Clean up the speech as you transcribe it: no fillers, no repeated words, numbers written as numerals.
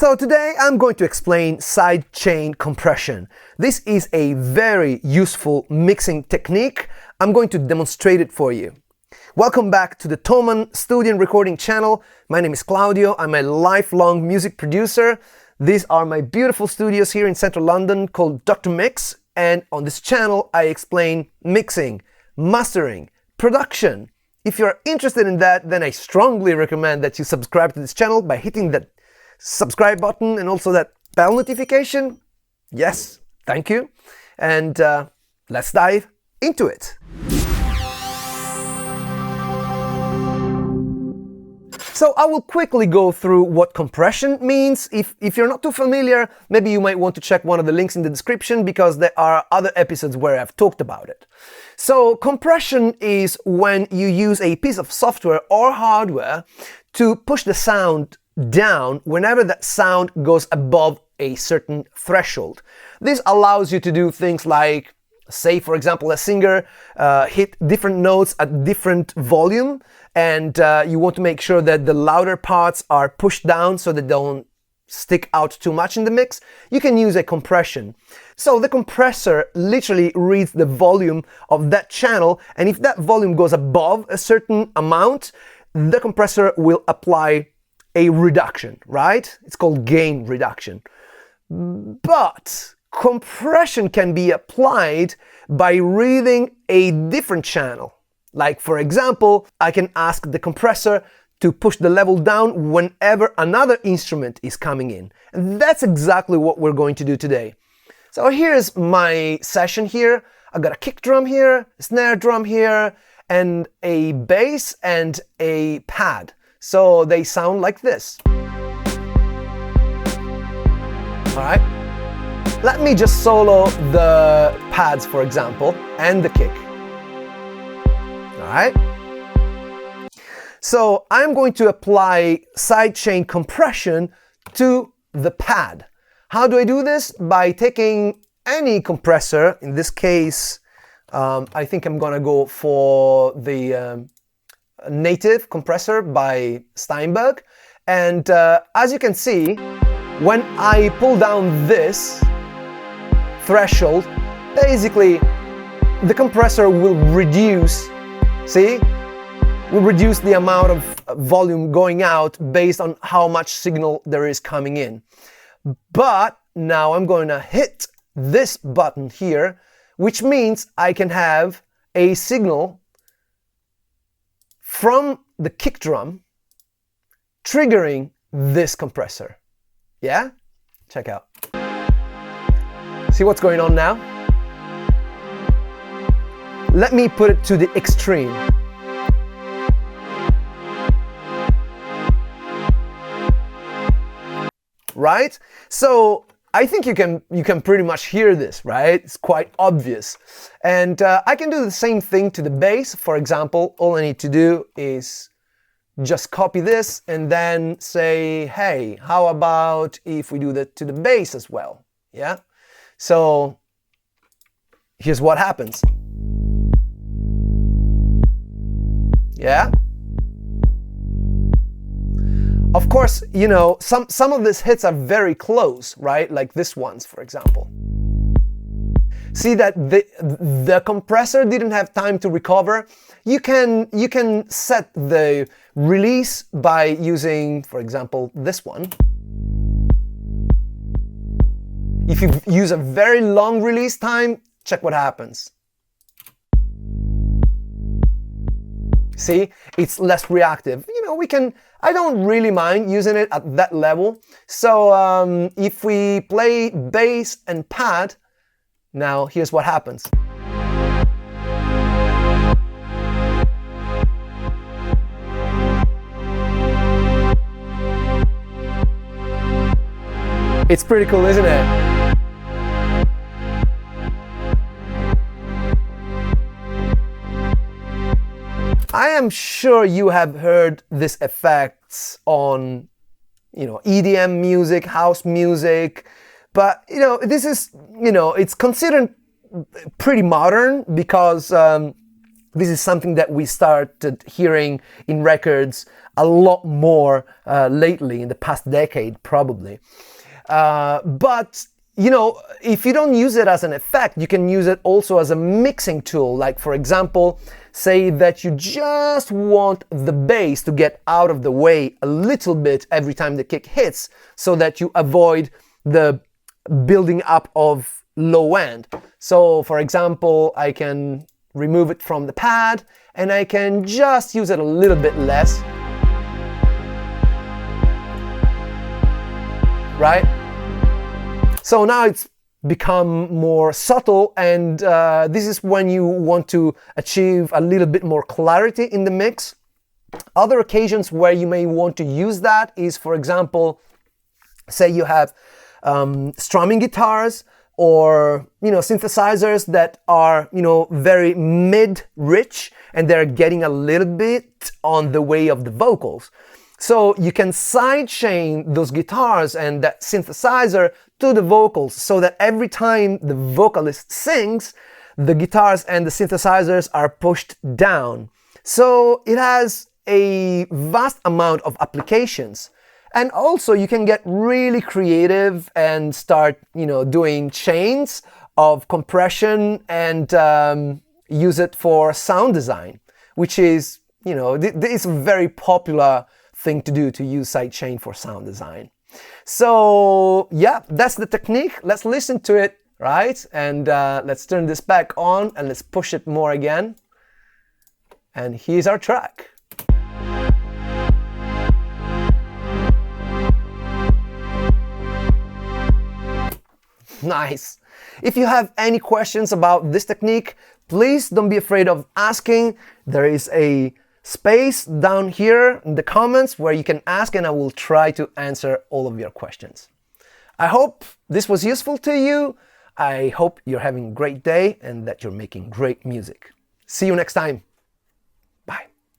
So today I'm going to explain sidechain compression. This is a very useful mixing technique. I'm going to demonstrate it for you. Welcome back to the Thomann studio and recording channel. My name is Claudio. I'm a lifelong music producer. These are my beautiful studios here in central London called Dr. Mix, and on this channel I explain mixing, mastering, production. If you're interested in that, then I strongly recommend that you subscribe to this channel by hitting that subscribe button and also that bell notification. Yes, thank you. And let's dive into it. So I will quickly go through what compression means. If you're not too familiar, maybe you might want to check one of the links in the description because there are other episodes where I've talked about it. So compression is when you use a piece of software or hardware to push the sound down whenever that sound goes above a certain threshold. This allows you to do things like, say for example, a singer hit different notes at different volume, and you want to make sure that the louder parts are pushed down so they don't stick out too much in the mix. You can use a compression. So the compressor literally reads the volume of that channel, and if that volume goes above a certain amount, the compressor will apply a reduction, right? It's called gain reduction. But compression can be applied by reading a different channel. Like for example, I can ask the compressor to push the level down whenever another instrument is coming in. And that's exactly what we're going to do today. So here's my session here. I've got a kick drum here, a snare drum here, and a bass and a pad. So they sound like this. Alright, let me just solo the pads, for example, and the kick. Alright, so I'm going to apply sidechain compression to the pad. How do I do this? By taking any compressor. In this case, I think I'm gonna go for the native compressor by Steinberg, and as you can see, when I pull down this threshold, basically the compressor will reduce, will reduce the amount of volume going out based on how much signal there is coming in. But now I'm going to hit this button here, which means I can have a signal from the kick drum triggering this compressor. Yeah? Check out. See what's going on now? Let me put it to the extreme. Right? So I think you can pretty much hear this, right? It's quite obvious. And I can do the same thing to the bass. For example, all I need to do is just copy this and then say, hey, how about if we do that to the bass as well? Yeah? So here's what happens. Yeah? Of course, you know, some of these hits are very close, right? Like this one's, for example. See that the compressor didn't have time to recover. You can set the release by using, for example, this one. If you use a very long release time, check what happens. See, it's less reactive. You know, I don't really mind using it at that level. So if we play bass and pad, now here's what happens. It's pretty cool, isn't it? I am sure you have heard these effects on, you know, EDM music, house music, but, you know, this is, you know, it's considered pretty modern because This is something that we started hearing in records a lot more lately, in the past decade probably. But you know, if you don't use it as an effect, you can use it also as a mixing tool. Like, for example, say that you just want the bass to get out of the way a little bit every time the kick hits, so that you avoid the building up of low end. So, for example, I can remove it from the pad and I can just use it a little bit less. Right? So now it's become more subtle, and this is when you want to achieve a little bit more clarity in the mix. Other occasions where you may want to use that is, for example, say you have strumming guitars, or synthesizers that are very mid-rich and they're getting a little bit on the way of the vocals. So you can sidechain those guitars and that synthesizer to the vocals, so that every time the vocalist sings, the guitars and the synthesizers are pushed down. So it has a vast amount of applications. And also you can get really creative and start, doing chains of compression and use it for sound design, which is, it's a very popular thing to do, to use sidechain for sound design. So yeah, that's the technique. Let's listen to it, right? And let's turn this back on and let's push it more again. And here's our track. Nice. If you have any questions about this technique, please don't be afraid of asking. There is a space down here in the comments where you can ask, and I will try to answer all of your questions. I hope this was useful to you. I hope you're having a great day and that you're making great music. See you next time.